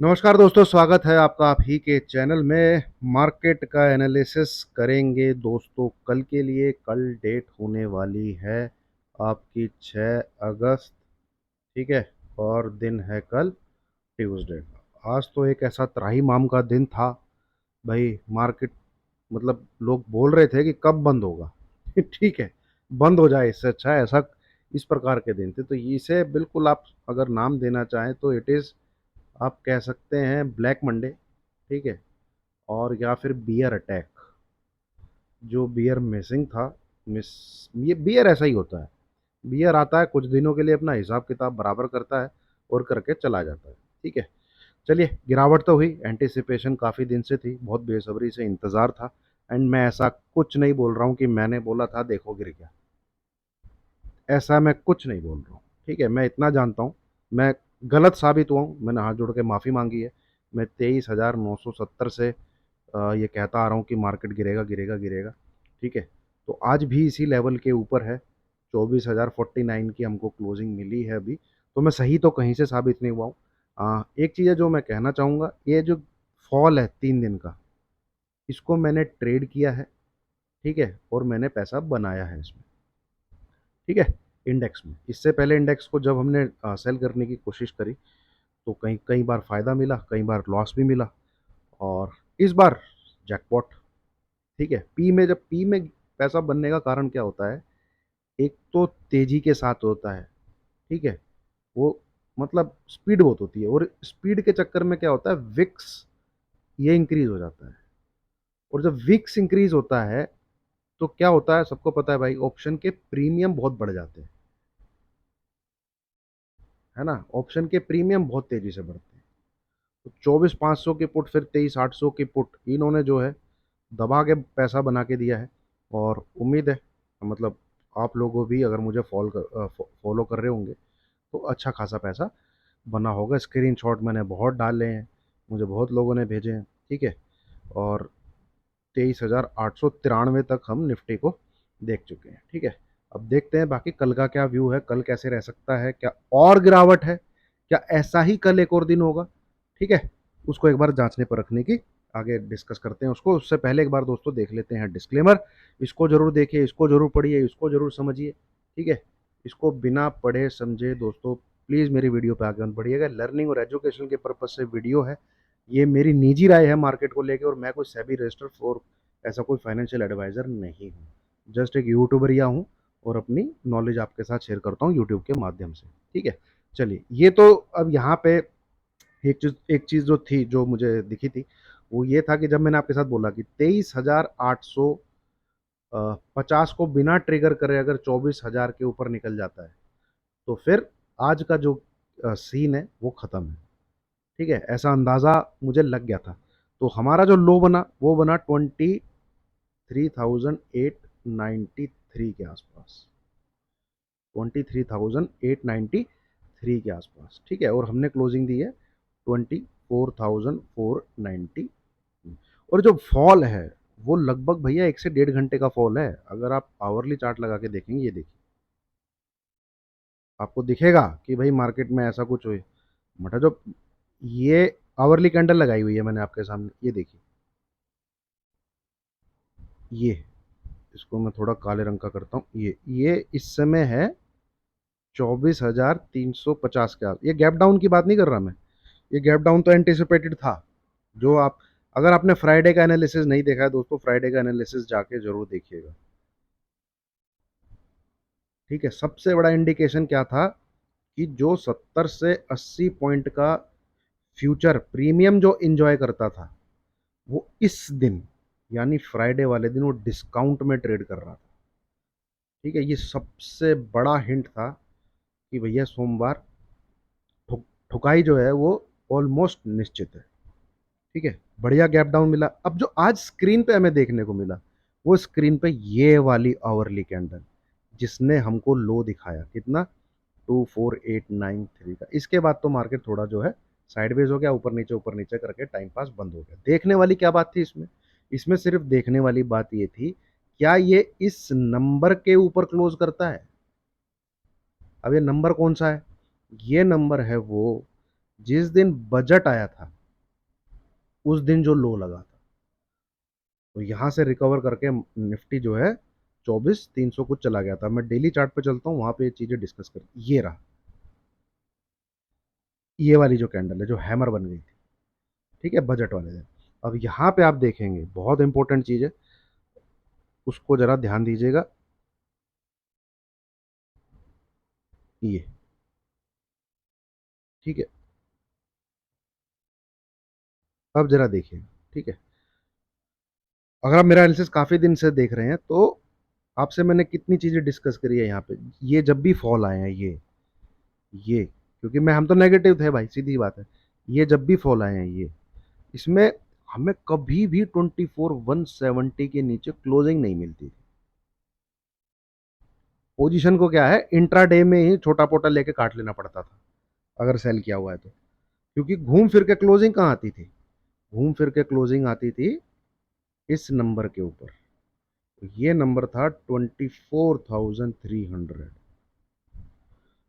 नमस्कार दोस्तों, स्वागत है आपका आप ही के चैनल में। मार्केट का एनालिसिस करेंगे दोस्तों कल के लिए। कल डेट होने वाली है आपकी 6 अगस्त। ठीक है। और दिन है कल ट्यूसडे का। आज तो एक ऐसा त्राहिमाम का दिन था भाई। मार्केट मतलब लोग बोल रहे थे कि कब बंद होगा। ठीक है, बंद हो जाए इससे अच्छा है। ऐसा इस प्रकार के दिन थे, तो इसे बिल्कुल आप अगर नाम देना चाहें तो इट इज़, आप कह सकते हैं ब्लैक मंडे। ठीक है। और या फिर बियर अटैक। जो बियर मिसिंग था, मिस ये बियर ऐसा ही होता है। बियर आता है कुछ दिनों के लिए, अपना हिसाब किताब बराबर करता है और करके चला जाता है। ठीक है। चलिए, गिरावट तो हुई, एंटिसिपेशन काफ़ी दिन से थी, बहुत बेसब्री से इंतज़ार था। एंड मैं ऐसा कुछ नहीं बोल रहा हूँ कि मैंने बोला था देखो गिर गया, ऐसा मैं कुछ नहीं बोल रहा हूँ। ठीक है, मैं इतना जानता हूँ, मैं गलत साबित हुआ हूँ, मैंने हाथ जोड़ के माफ़ी मांगी है। मैं 23,970 से ये कहता आ रहा हूँ कि मार्केट गिरेगा गिरेगा गिरेगा। ठीक है। तो आज भी इसी लेवल के ऊपर है। 24,049 की हमको क्लोजिंग मिली है अभी। तो मैं सही तो कहीं से साबित नहीं हुआ हूँ। एक चीज़ है जो मैं कहना चाहूँगा, ये जो फॉल है 3 दिन का, इसको मैंने ट्रेड किया है। ठीक है। और मैंने पैसा बनाया है इसमें। ठीक है। इंडेक्स में, इससे पहले इंडेक्स को जब हमने सेल करने की कोशिश करी, तो कई कई बार फ़ायदा मिला, कई बार लॉस भी मिला। और इस बार जैकपॉट। ठीक है। जब पी में पैसा बनने का कारण क्या होता है, एक तो तेजी के साथ होता है। ठीक है। वो मतलब स्पीड बहुत होती है, और स्पीड के चक्कर में क्या होता है, विक्स ये इंक्रीज हो जाता है। और जब विक्स इंक्रीज होता है तो क्या होता है, सबको पता है भाई, ऑप्शन के प्रीमियम बहुत बढ़ जाते हैं। है ना, ऑप्शन के प्रीमियम बहुत तेजी से बढ़ते हैं। तो 24,500 की पुट, फिर 23,800 की पुट, इन्होंने जो है दबा के पैसा बना के दिया है। और उम्मीद है, मतलब आप लोगों भी अगर मुझे फॉलो कर रहे होंगे तो अच्छा खासा पैसा बना होगा। स्क्रीनशॉट मैंने बहुत डाले हैं, मुझे बहुत लोगों ने भेजे हैं। ठीक है। और 23,893 तक हम निफ्टी को देख चुके हैं। ठीक है। अब देखते हैं बाकी कल का क्या व्यू है, कल कैसे रह सकता है, क्या और गिरावट है, क्या ऐसा ही कल एक और दिन होगा। ठीक है। उसको एक बार जांचने पर रखने की आगे डिस्कस करते हैं उसको। उससे पहले एक बार दोस्तों देख लेते हैं डिस्क्लेमर। इसको जरूर देखिए, इसको जरूर पढ़िए, इसको जरूर समझिए। ठीक है। इसको बिना पढ़े समझे दोस्तों प्लीज़ मेरी वीडियो पे आगे मत बढ़िएगा। लर्निंग और एजुकेशन के पर्पज से वीडियो है। ये मेरी निजी राय है मार्केट को लेके, और मैं कोई सेबी रजिस्टर्ड और ऐसा कोई फाइनेंशियल एडवाइज़र नहीं हूँ। जस्ट एक यूट्यूबर या हूँ, और अपनी नॉलेज आपके साथ शेयर करता हूँ यूट्यूब के माध्यम से। ठीक है। चलिए, ये तो अब यहाँ पे एक चीज़ जो थी, जो मुझे दिखी थी, वो ये था कि जब मैंने आपके साथ बोला कि 23,850 को बिना ट्रिगर करे अगर 24,000 के ऊपर निकल जाता है, तो फिर आज का जो सीन है वो ख़त्म है। ठीक है, ऐसा अंदाज़ा मुझे लग गया था। तो हमारा जो लो बना वो बना 23,893 के आसपास। 23,893 के आसपास। ठीक है। और हमने क्लोजिंग दी है 24,490। और जो फॉल है वो लगभग भैया 1 से 1.5 घंटे का फॉल है। अगर आप आवरली चार्ट लगा के देखेंगे, ये देखिए, आपको दिखेगा कि भाई मार्केट में ऐसा कुछ हुई मटा जो ये आवरली कैंडल लगाई हुई है मैंने आपके सामने, ये देखिए। ये, इसको मैं थोड़ा काले रंग का करता हूँ। ये इस समय है 24,350 के आस। ये गैप डाउन की बात नहीं कर रहा मैं, ये गैप डाउन तो एंटिसिपेटेड था। जो आप, अगर आपने फ्राइडे का एनालिसिस नहीं देखा है दोस्तों, फ्राइडे का एनालिसिस जाके जरूर देखिएगा। ठीक है। सबसे बड़ा इंडिकेशन क्या था कि जो 70 से 80 पॉइंट का फ्यूचर प्रीमियम जो इंजॉय करता था, वो इस दिन यानी फ्राइडे वाले दिन वो डिस्काउंट में ट्रेड कर रहा था। ठीक है। ये सबसे बड़ा हिंट था कि भैया सोमवार ठुकाई जो है वो ऑलमोस्ट निश्चित है। ठीक है। बढ़िया गैप डाउन मिला। अब जो आज स्क्रीन पे हमें देखने को मिला, वो स्क्रीन पे ये वाली आवरली कैंडल, जिसने हमको लो दिखाया कितना, 24,893 का। इसके बाद तो मार्केट थोड़ा जो है साइडवेज हो गया, ऊपर नीचे करके टाइम पास बंद हो गया। देखने वाली क्या बात थी इसमें, इसमें सिर्फ देखने वाली बात ये थी, क्या ये इस नंबर के ऊपर क्लोज करता है। अब ये नंबर कौन सा है, ये नंबर है वो जिस दिन बजट आया था उस दिन जो लो लगा था, तो यहां से रिकवर करके निफ्टी जो है 24,300 कुछ चला गया था। मैं डेली चार्ट पे चलता हूँ, वहां पे ये चीजें डिस्कस कर, ये रहा, ये वाली जो कैंडल है जो हैमर बन गई थी, ठीक है, बजट वाले दिन। अब यहाँ पे आप देखेंगे बहुत इंपॉर्टेंट चीज है, उसको जरा ध्यान दीजिएगा। ये, ठीक है, अब जरा देखिए, ठीक है, अगर आप मेरा एनालिसिस काफी दिन से देख रहे हैं तो आपसे मैंने कितनी चीजें डिस्कस करी है यहाँ पे। ये जब भी फॉल आए हैं, ये क्योंकि मैं, हम तो नेगेटिव थे भाई, सीधी बात है। ये जब भी फॉल आए हैं, ये, इसमें हमें कभी भी 24,170 के नीचे क्लोजिंग नहीं मिलती थी। पोजीशन को क्या है, इंट्राडे में ही छोटा पोटा लेके काट लेना पड़ता था अगर सेल किया हुआ है तो, क्योंकि घूम फिर के क्लोजिंग कहाँ आती थी, घूम फिर के क्लोजिंग आती थी इस नंबर के ऊपर। तो ये नंबर था 24,300।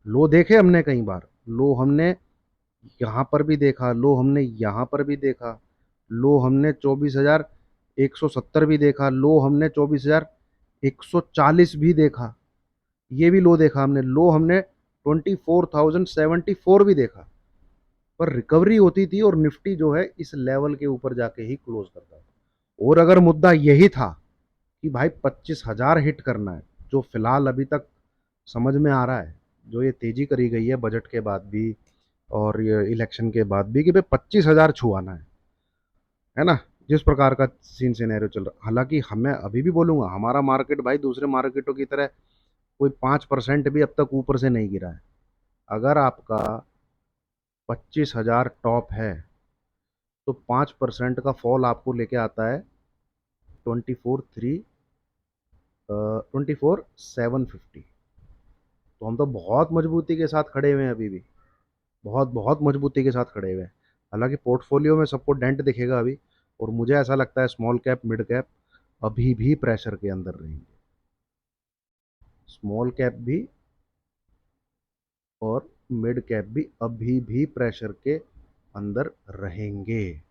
लो देखे हमने कई बार, लो हमने यहाँ पर भी देखा, लो हमने यहाँ पर भी देखा, लो हमने 24,170 भी देखा, लो हमने 24,140 भी देखा, ये भी लो देखा हमने, लो हमने 24,074 भी देखा। पर रिकवरी होती थी और निफ्टी जो है इस लेवल के ऊपर जाके ही क्लोज करता था। और अगर मुद्दा यही था कि भाई 25,000 हिट करना है, जो फिलहाल अभी तक समझ में आ रहा है, जो ये तेजी करी गई है बजट के बाद भी और ये इलेक्शन के बाद भी, कि भाई 25,000 छुआना है ना, जिस प्रकार का सीन सिनेरियो चल रहा। हालांकि हमें अभी भी बोलूंगा, हमारा मार्केट भाई दूसरे मार्केटों की तरह कोई 5% भी अब तक ऊपर से नहीं गिरा है। अगर आपका 25,000 टॉप है तो 5% का फॉल आपको लेके आता है 24,750। तो हम तो बहुत मजबूती के साथ खड़े हुए हैं अभी भी, बहुत बहुत मजबूती के साथ खड़े हुए हैं। हालांकि पोर्टफोलियो में सबको डेंट दिखेगा अभी, और मुझे ऐसा लगता है स्मॉल कैप मिड कैप अभी भी प्रेशर के अंदर रहेंगे, स्मॉल कैप भी और मिड कैप भी अभी भी प्रेशर के अंदर रहेंगे,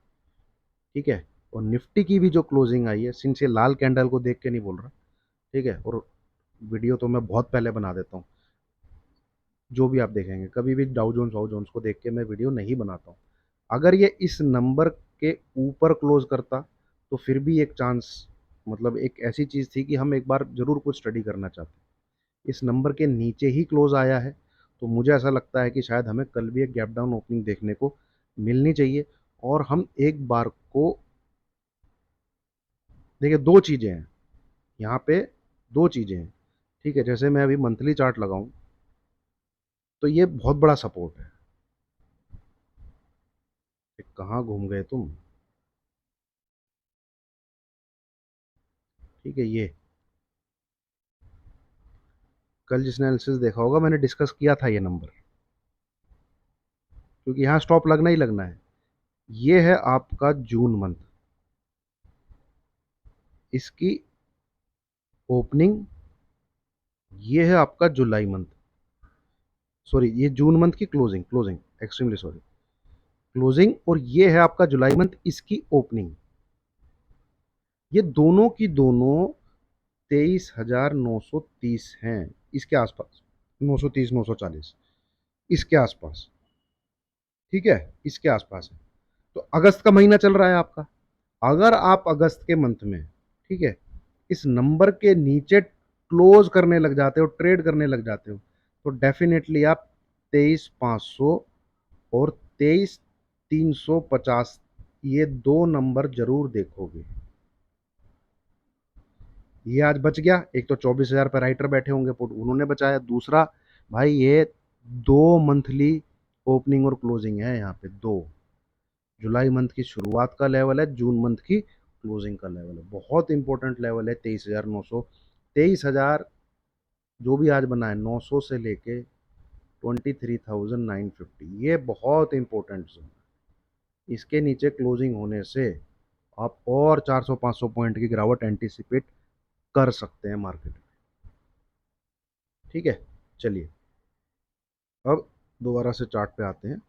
ठीक है। और निफ्टी की भी जो क्लोजिंग आई है, सिंस ये लाल कैंडल को देख के नहीं बोल रहा, ठीक है, और वीडियो तो मैं बहुत पहले बना देता हूँ, जो भी आप देखेंगे कभी भी डाउ जोन्स वाउ जोन्स को देख के मैं वीडियो नहीं बनाता हूँ। अगर ये इस नंबर के ऊपर क्लोज करता तो फिर भी एक चांस, मतलब एक ऐसी चीज़ थी कि हम एक बार जरूर कुछ स्टडी करना चाहते। इस नंबर के नीचे ही क्लोज आया है, तो मुझे ऐसा लगता है कि शायद हमें कल भी एक गैप डाउन ओपनिंग देखने को मिलनी चाहिए। और हम एक बार को देखिए, दो चीज़ें हैं यहाँ पे, दो चीज़ें हैं, ठीक है। जैसे मैं अभी मंथली चार्ट लगाऊं तो ये बहुत बड़ा सपोर्ट है। कहाँ घूम गए तुम, ठीक है। ये कल जिसने एनालिसिस देखा होगा, मैंने डिस्कस किया था ये नंबर, क्योंकि यहाँ स्टॉप लगना ही लगना है। ये है आपका जून मंथ, इसकी ओपनिंग, ये है आपका जुलाई मंथ, सॉरी ये जून मंथ की closing, closing extremely sorry, closing, और ये है आपका जुलाई मंथ इसकी ओपनिंग। ये दोनों की दोनों 23,930 हैं, इसके आसपास, 930 940 इसके आसपास, ठीक है, इसके आसपास है। तो अगस्त का महीना चल रहा है आपका, अगर आप अगस्त के मंथ में, ठीक है, इस नंबर के नीचे क्लोज करने लग जाते हो, ट्रेड करने लग जाते हो, तो डेफिनेटली आप 23,500 और 23,350 ये दो नंबर जरूर देखोगे। ये आज बच गया, एक तो 24,000 पे राइटर बैठे होंगे पुट, उन्होंने बचाया। दूसरा भाई, ये दो मंथली ओपनिंग और क्लोजिंग है यहाँ पे, दो, जुलाई मंथ की शुरुआत का लेवल है, जून मंथ की क्लोजिंग का लेवल है, बहुत इंपॉर्टेंट लेवल है। 23,900, 23,000 जो भी आज बना है, 900 से लेके 23,950, ये बहुत इंपॉर्टेंट जोन है। इसके नीचे क्लोजिंग होने से आप और 400-500 पॉइंट की गिरावट एंटीसिपेट कर सकते हैं मार्केट में, ठीक है। चलिए, अब दोबारा से चार्ट पे आते हैं।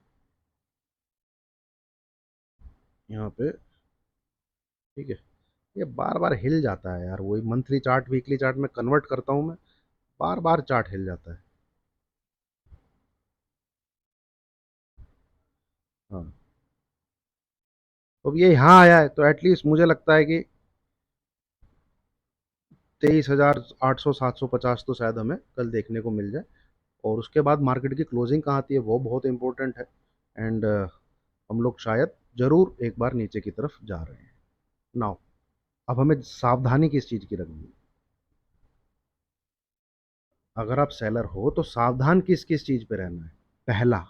यहाँ पे। ठीक है, ये बार बार हिल जाता है यार, वही मंथली चार्ट वीकली चार्ट में कन्वर्ट करता हूँ मैं, बार बार चार्ट हिल जाता है। हाँ, तो अब ये यहाँ आया है तो एटलीस्ट मुझे लगता है कि 23,800 750 तो शायद हमें कल देखने को मिल जाए। और उसके बाद मार्केट की क्लोजिंग कहाँ आती है वो बहुत इंपॉर्टेंट है। एंड हम लोग शायद जरूर एक बार नीचे की तरफ जा रहे हैं नाउ। अब हमें सावधानी किस चीज़ की रखनी है? अगर आप सेलर हो तो सावधान किस किस चीज़ पे रहना है? पहला,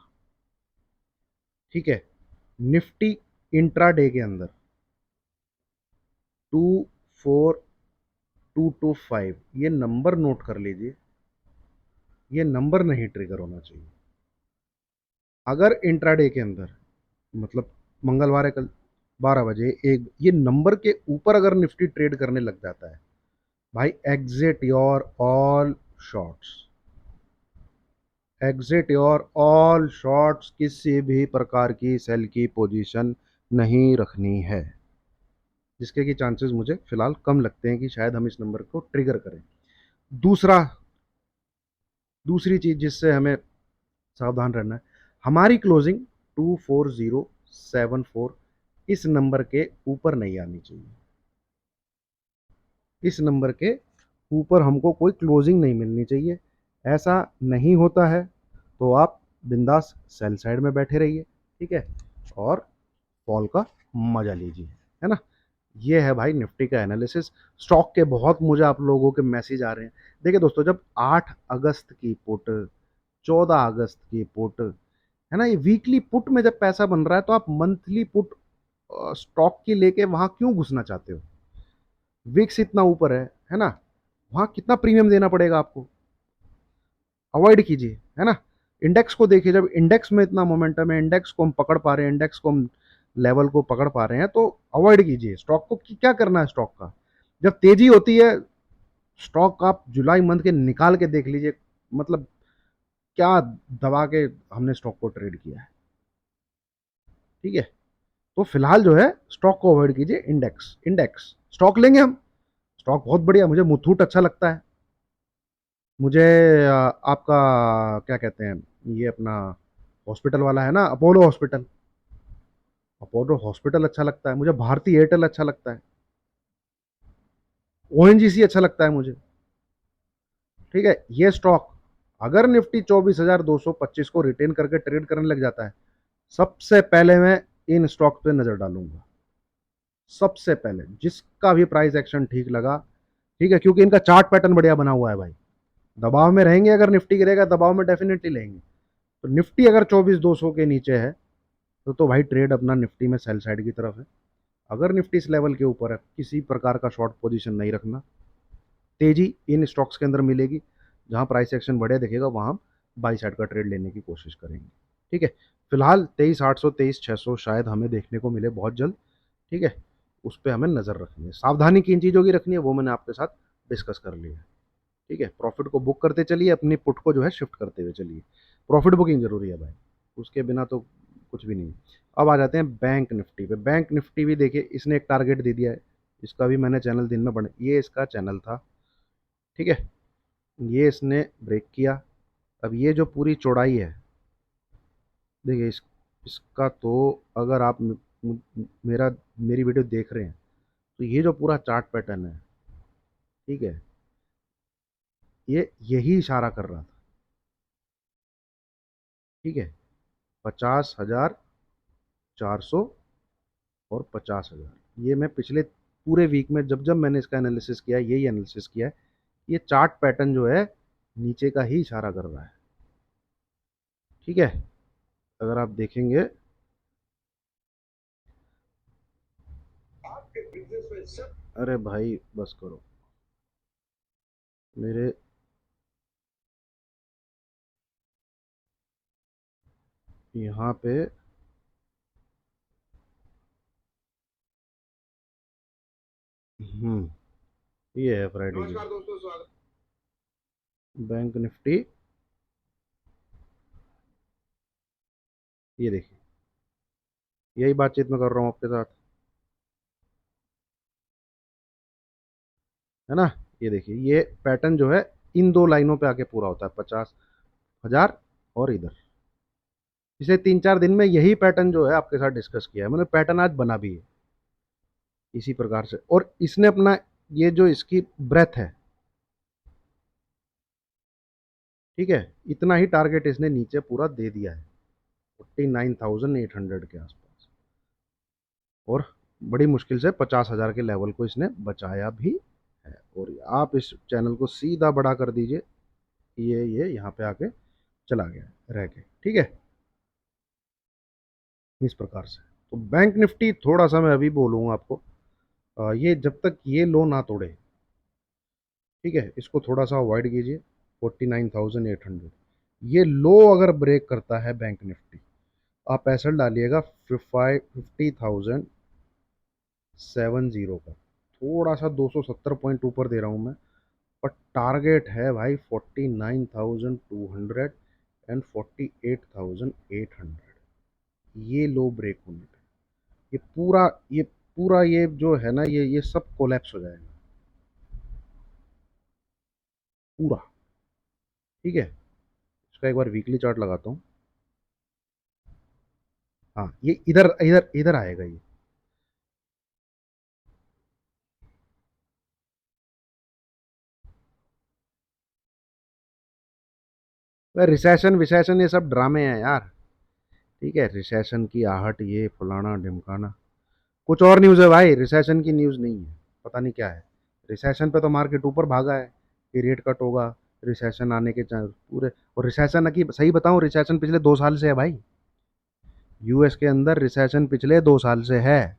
ठीक है, निफ्टी इंट्राडे के अंदर 24225 ये नंबर नोट कर लीजिए, ये नंबर नहीं ट्रिगर होना चाहिए। अगर इंट्राडे के अंदर, मतलब मंगलवार है कल 12 बजे, एक ये नंबर के ऊपर अगर निफ्टी ट्रेड करने लग जाता है, भाई exit your all shorts, exit your all shorts, किसी भी प्रकार की सेल की पोजीशन नहीं रखनी है। जिसके कि चांसेस मुझे फिलहाल कम लगते हैं कि शायद हम इस नंबर को ट्रिगर करें। दूसरा, दूसरी चीज जिससे हमें सावधान रहना है, हमारी क्लोजिंग 24074 इस नंबर के ऊपर नहीं आनी चाहिए। इस नंबर के ऊपर हमको कोई क्लोजिंग नहीं मिलनी चाहिए। ऐसा नहीं होता है तो आप बिंदास सेल साइड में बैठे रहिए, ठीक है, और फॉल का मजा लीजिए, है ना। ये है भाई निफ्टी का एनालिसिस। स्टॉक के बहुत मुझे आप लोगों के मैसेज आ रहे हैं। देखिए दोस्तों, जब 8 अगस्त की पुट, 14 अगस्त की पुट, है ना, ये वीकली पुट में जब पैसा बन रहा है तो आप मंथली पुट स्टॉक की लेके वहां क्यों घुसना चाहते हो? विक्स इतना ऊपर है ना, वहां कितना प्रीमियम देना पड़ेगा आपको? अवॉइड कीजिए, है ना। इंडेक्स को देखिए, जब इंडेक्स में इतना मोमेंटम है, इंडेक्स को हम पकड़ पा रहे हैं, इंडेक्स को हम लेवल को पकड़ पा रहे हैं, तो अवॉइड कीजिए स्टॉक को। क्या करना है स्टॉक का? जब तेजी होती है, स्टॉक आप जुलाई मंथ के निकाल के देख लीजिए, मतलब क्या दबा के हमने स्टॉक को ट्रेड किया है। ठीक है, तो फिलहाल जो है स्टॉक को अवॉइड कीजिए। इंडेक्स, इंडेक्स स्टॉक लेंगे हम, स्टॉक बहुत बढ़िया, मुझे मुथूट अच्छा लगता है। मुझे आपका क्या कहते हैं, ये अपना हॉस्पिटल वाला है ना, अपोलो हॉस्पिटल, अपोलो हॉस्पिटल अच्छा लगता है मुझे। भारती एयरटेल अच्छा लगता है। ओएनजीसी अच्छा लगता है मुझे। ठीक है, ये स्टॉक अगर निफ्टी 24,225 को रिटेन करके ट्रेड करने लग जाता है, सबसे पहले मैं इन स्टॉक पे नजर डालूंगा। सबसे पहले जिसका भी प्राइस एक्शन ठीक लगा, ठीक है, क्योंकि इनका चार्ट पैटर्न बढ़िया बना हुआ है भाई। दबाव में रहेंगे, अगर निफ्टी गिरेगा दबाव में डेफिनेटली लेंगे। तो निफ्टी अगर 24,200 के नीचे है तो भाई ट्रेड अपना निफ्टी में सेल साइड की तरफ है। अगर निफ्टी इस लेवल के ऊपर है, किसी प्रकार का शॉर्ट पोजीशन नहीं रखना। तेजी इन स्टॉक्स के अंदर मिलेगी, जहां प्राइस एक्शन बढ़िया दिखेगा वहां हम बाई साइड का ट्रेड लेने की कोशिश करेंगे। ठीक है, फिलहाल 23,800 23,600 शायद हमें देखने को मिले बहुत जल्द। ठीक है, उस पर हमें नजर रखनी है। सावधानी किन चीज़ों की रखनी है वो मैंने आपके साथ डिस्कस कर लिया है। ठीक है, प्रॉफिट को बुक करते चलिए, अपनी पुट को जो है शिफ्ट करते हुए चलिए। प्रॉफिट बुकिंग जरूरी है भाई, उसके बिना तो कुछ भी नहीं। अब आ जाते हैं बैंक निफ्टी पे। बैंक निफ्टी भी देखिए, इसने एक टारगेट दे दिया है। इसका भी मैंने चैनल दिन में बना, ये इसका चैनल था। ठीक है, ये इसने ब्रेक किया। अब ये जो पूरी चौड़ाई है, देखिए इसका तो, अगर आप मेरा मेरी वीडियो देख रहे हैं तो ये जो पूरा चार्ट पैटर्न है, ठीक है, ये यही इशारा कर रहा था। ठीक है, 50,400 और 50,000, ये मैं पिछले पूरे वीक में जब जब मैंने इसका एनालिसिस किया है, यही एनालिसिस किया है। ये चार्ट पैटर्न जो है नीचे का ही इशारा कर रहा है। ठीक है, अगर आप देखेंगे, अरे भाई बस करो मेरे, यहाँ पे ये है फ्राइडे की बैंक निफ्टी, ये देखिए, यही बातचीत मैं कर रहा हूँ आपके साथ, है ना। ये देखिए, ये पैटर्न जो है इन दो लाइनों पे आके पूरा होता है, 50,000 और इधर। पिछले 3-4 दिन में यही पैटर्न जो है आपके साथ डिस्कस किया है मैंने, पैटर्न आज बना भी है इसी प्रकार से। और इसने अपना, ये जो इसकी ब्रेथ है, ठीक है, इतना ही टारगेट इसने नीचे पूरा दे दिया है, 49,800 के आसपास। और बड़ी मुश्किल से 50,000 के लेवल को इसने बचाया भी है। और आप इस चैनल को सीधा बड़ा कर दीजिए, ये यहाँ पे आके चला गया रह के, ठीक है, इस प्रकार से। तो बैंक निफ्टी थोड़ा सा मैं अभी बोलूँगा आपको, ये जब तक ये लो ना तोड़े, ठीक है, इसको थोड़ा सा अवॉइड कीजिए। 49,800 ये लो अगर ब्रेक करता है बैंक निफ्टी, आप पैसा डालिएगा 50,770 का, थोड़ा सा 270 पॉइंट ऊपर दे रहा हूँ मैं। पर टारगेट है भाई 49,200 एंड 48,800, ये लो ब्रेक होने पे ये पूरा ये जो है ना, ये सब कोलैप्स हो जाएगा पूरा, ठीक है। इसका एक बार वीकली चार्ट लगाता हूँ। हाँ, ये इधर इधर इधर आएगा ये। रिसेशन विसेशन ये सब ड्रामे हैं यार, ठीक है। रिसेशन की आहट, ये फलाना ढिमकाना, कुछ और न्यूज़ है भाई, रिसेशन की न्यूज़ नहीं है। पता नहीं क्या है, रिसेशन पे तो मार्केट ऊपर भागा है कि रेट कट होगा, रिसेशन आने के चांस पूरे। और रिसेशन की सही बताऊं, रिसेशन पिछले 2 साल से है भाई, यूएस के अंदर रिसेशन पिछले 2 साल से है,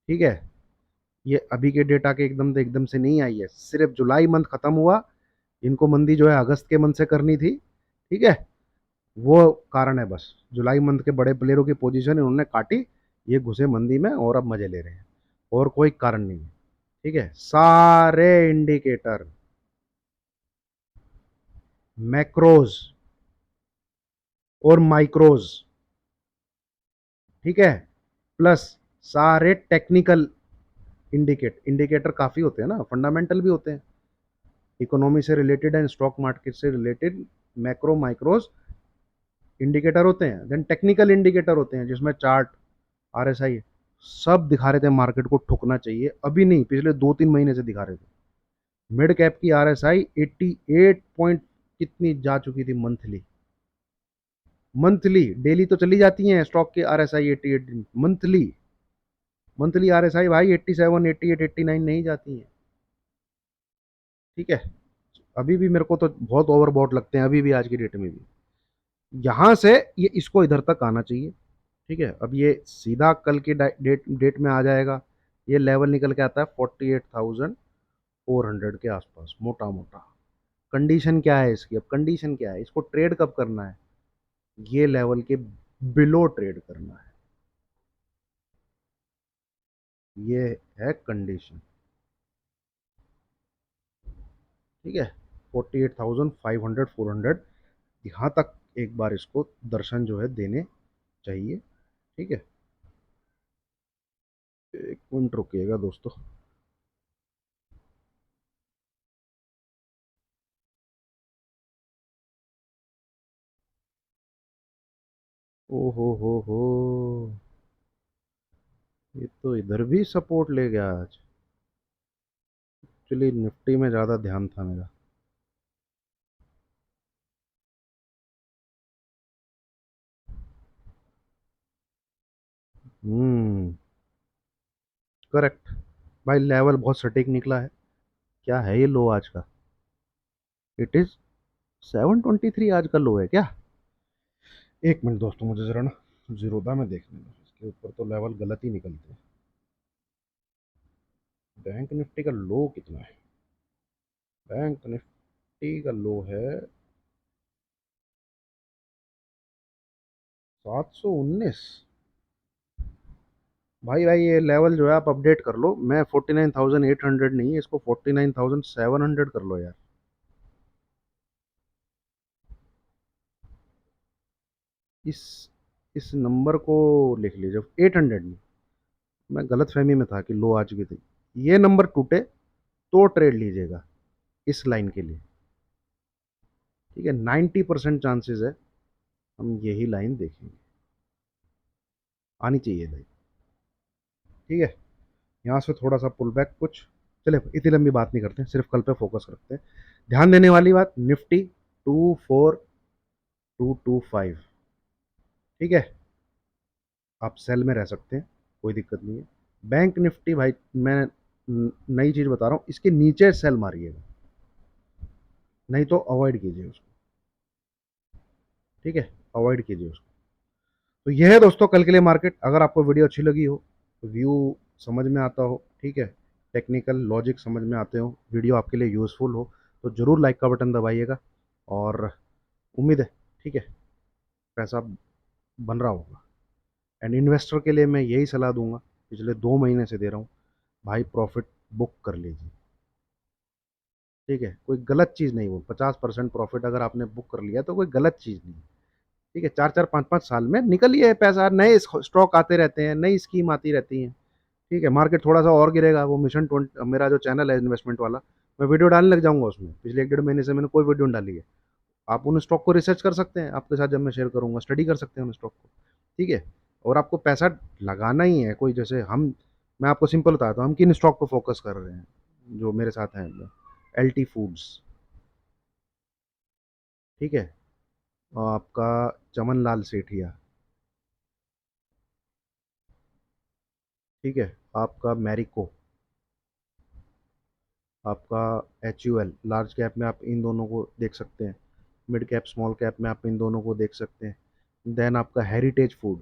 ठीक है। ये अभी के डेटा के एकदम से नहीं आई है, सिर्फ जुलाई मंथ खत्म हुआ, इनको मंदी जो है अगस्त के मंथ से करनी थी, ठीक है। वो कारण है बस, जुलाई मंथ के बड़े प्लेयरों की पोजीशन इन्होंने काटी, ये घुसे मंदी में और अब मजे ले रहे हैं, और कोई कारण नहीं है, ठीक है। सारे इंडिकेटर, मैक्रोज और माइक्रोज, ठीक है, प्लस सारे टेक्निकल इंडिकेटर काफी होते हैं ना, फंडामेंटल भी होते हैं, इकोनॉमी से रिलेटेड एंड स्टॉक मार्केट से रिलेटेड, मैक्रो माइक्रोज इंडिकेटर होते हैं, देन टेक्निकल इंडिकेटर होते हैं जिसमें चार्ट, आरएसआई, सब दिखा रहे थे मार्केट को ठुकना चाहिए, अभी नहीं, पिछले 2-3 महीने से दिखा रहे थे। मिड कैप की आरएसआई 88 पॉइंट कितनी जा चुकी थी मंथली, मंथली, डेली तो चली जाती हैं स्टॉक के आरएसआई 88, मंथली, मंथली आरएसआई भाई 87, 88, 89 नहीं जाती हैं, ठीक है। अभी भी मेरे को तो बहुत ओवरबॉट लगते हैं, अभी भी, आज की डेट में भी। यहाँ से ये इसको इधर तक आना चाहिए, ठीक है। अब ये सीधा कल की डेट में आ जाएगा, ये लेवल निकल के आता है 48,400 के आसपास, मोटा मोटा। कंडीशन क्या है इसकी, अब कंडीशन क्या है, इसको ट्रेड कब करना है, ये लेवल के बिलो ट्रेड करना है, ये है कंडीशन, ठीक है। 48,500, 400, यहाँ तक एक बार इसको दर्शन जो है देने चाहिए, ठीक है। एक मिनट रुकिएगा दोस्तों। ओ हो, ये तो इधर भी सपोर्ट ले गया आज। एक्चुअली निफ्टी में ज़्यादा ध्यान था मेरा। हम्म, करेक्ट। भाई लेवल बहुत सटीक निकला है, क्या है ये लो आज का, इट इज 723 आज का लो है क्या। एक मिनट दोस्तों, मुझे जरा ना जीरोधा में देखने दो, इसके ऊपर तो लेवल गलत ही निकलते हैं। बैंक निफ्टी का लो कितना है, बैंक निफ्टी का लो है 719। भाई ये लेवल जो है आप अपडेट कर लो, मैं 49,800 नहीं, इसको 49,700 कर लो यार। इस इस नंबर को लिख लीजिए, 800 नहीं, मैं गलत फहमी में था कि लो आ चुकी थी। ये नंबर टूटे तो ट्रेड लीजिएगा इस लाइन के लिए। ठीक है, 90% चांसेस है हम यही लाइन देखेंगे, आनी चाहिए भाई। ठीक है, यहाँ से थोड़ा सा पुल बैक कुछ। चले इतनी लंबी बात नहीं करते, सिर्फ कल पे फोकस करते हैं। ध्यान देने वाली बात, निफ्टी 24225। ठीक है, आप सेल में रह सकते हैं, कोई दिक्कत नहीं है। बैंक निफ्टी भाई, मैं नई चीज़ बता रहा हूँ, इसके नीचे सेल मारिएगा, नहीं तो अवॉइड कीजिए उसको। ठीक है, अवॉइड कीजिए उसको। तो यह है दोस्तों कल के लिए मार्केट। अगर आपको वीडियो अच्छी लगी हो, व्यू समझ में आता हो, ठीक है, टेक्निकल लॉजिक समझ में आते हो, वीडियो आपके लिए यूज़फुल हो, तो ज़रूर लाइक का बटन दबाइएगा। और उम्मीद है, ठीक है, पैसा बन रहा होगा। एंड इन्वेस्टर के लिए मैं यही सलाह दूंगा, पिछले 2 महीने से दे रहा हूँ, भाई प्रॉफिट बुक कर लीजिए। ठीक है, कोई गलत चीज़ नहीं, वो 50% प्रॉफिट अगर आपने बुक कर लिया तो कोई गलत चीज़ नहीं। ठीक है, 4-4 5-5 साल में निकलिए पैसा, नए स्टॉक आते रहते हैं, नई स्कीम आती रहती हैं। ठीक है, मार्केट थोड़ा सा और गिरेगा, वो मिशन 20 मेरा जो चैनल है इन्वेस्टमेंट वाला, मैं वीडियो डालने लग जाऊंगा उसमें। पिछले 1-1.5 महीने से मैंने कोई वीडियो नहीं डाली है। आप उन स्टॉक को रिसर्च कर सकते हैं, आपके साथ जब मैं शेयर करूंगा स्टडी कर सकते हैं उन स्टॉक को। ठीक है, और आपको पैसा लगाना ही है, कोई जैसे हम, मैं आपको सिंपल बताता हूँ हम किन स्टॉक पर फोकस कर रहे हैं जो मेरे साथ हैं। LT फूड्स, ठीक है, और आपका चमन लाल सेठिया, ठीक है, आपका मैरिको, आपका HUL। लार्ज कैप में आप इन दोनों को देख सकते हैं, मिड कैप स्मॉल कैप में आप इन दोनों को देख सकते हैं। देन आपका हेरिटेज फूड,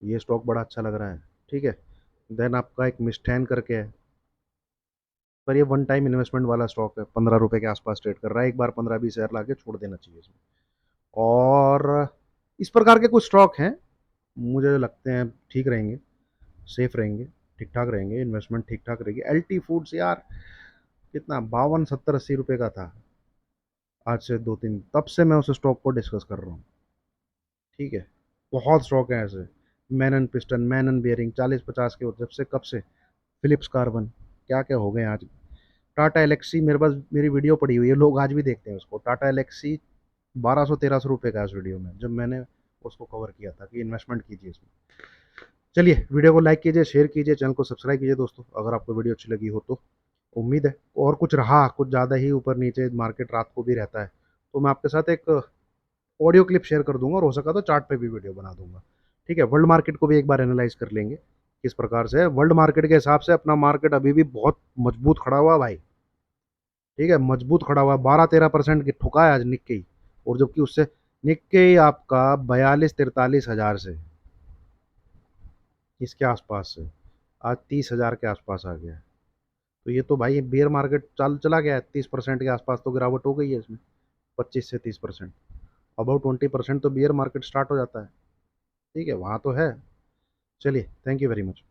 ये स्टॉक बड़ा अच्छा लग रहा है। ठीक है, देन आपका एक मिस्टैन करके है, पर ये वन टाइम इन्वेस्टमेंट वाला स्टॉक है, 15 रुपए के आसपास ट्रेड कर रहा है, एक बार 15-20 हज़ार ला के छोड़ देना चाहिए इसमें। और इस प्रकार के कुछ स्टॉक हैं मुझे जो लगते हैं ठीक रहेंगे, सेफ रहेंगे, ठीक ठाक रहेंगे, इन्वेस्टमेंट ठीक ठाक रहेगी। LT फूड्स यार, कितना 52 70 80 रुपए का था आज से 2-3, तब से मैं उस स्टॉक को डिस्कस कर रहा हूँ। ठीक है, बहुत स्टॉक है ऐसे, मैनन पिस्टन, मैनन बियरिंग 40-50 के जब से, कब से, फिलिप्स कार्बन, क्या क्या हो गए आज। टाटा एलेक्सी, मेरे पास मेरी वीडियो पड़ी हुई है, लोग आज भी देखते हैं उसको। टाटा एलेक्सी 1200-1300 रुपये का उस वीडियो में, जब मैंने उसको कवर किया था कि इन्वेस्टमेंट कीजिए इसमें। चलिए, वीडियो को लाइक कीजिए, शेयर कीजिए, चैनल को सब्सक्राइब कीजिए दोस्तों, अगर आपको वीडियो अच्छी लगी हो तो। उम्मीद है, और कुछ रहा, कुछ ज़्यादा ही ऊपर नीचे मार्केट रात को भी रहता है, तो मैं आपके साथ एक ऑडियो क्लिप शेयर कर दूंगा, और हो सका तो चार्ट पे भी वीडियो बना दूंगा। ठीक है, वर्ल्ड मार्केट को भी एक बार एनालाइज कर लेंगे किस प्रकार से है। वर्ल्ड मार्केट के हिसाब से अपना मार्केट अभी भी बहुत मजबूत खड़ा हुआ भाई। ठीक है, मजबूत खड़ा हुआ, 12-13% की ठुका है आज निक्के, और जबकि उससे निक्के आपका 42-43 हज़ार से, इसके आसपास से आज 30 हज़ार के आसपास आ गया है। तो ये तो भाई बेयर मार्केट चला गया है, 30% के आसपास तो गिरावट हो गई है इसमें, 25 से 30%, अबाउट 20% तो बियर मार्केट स्टार्ट हो जाता है। ठीक है, वहाँ तो है। चलिए, थैंक यू वेरी मच।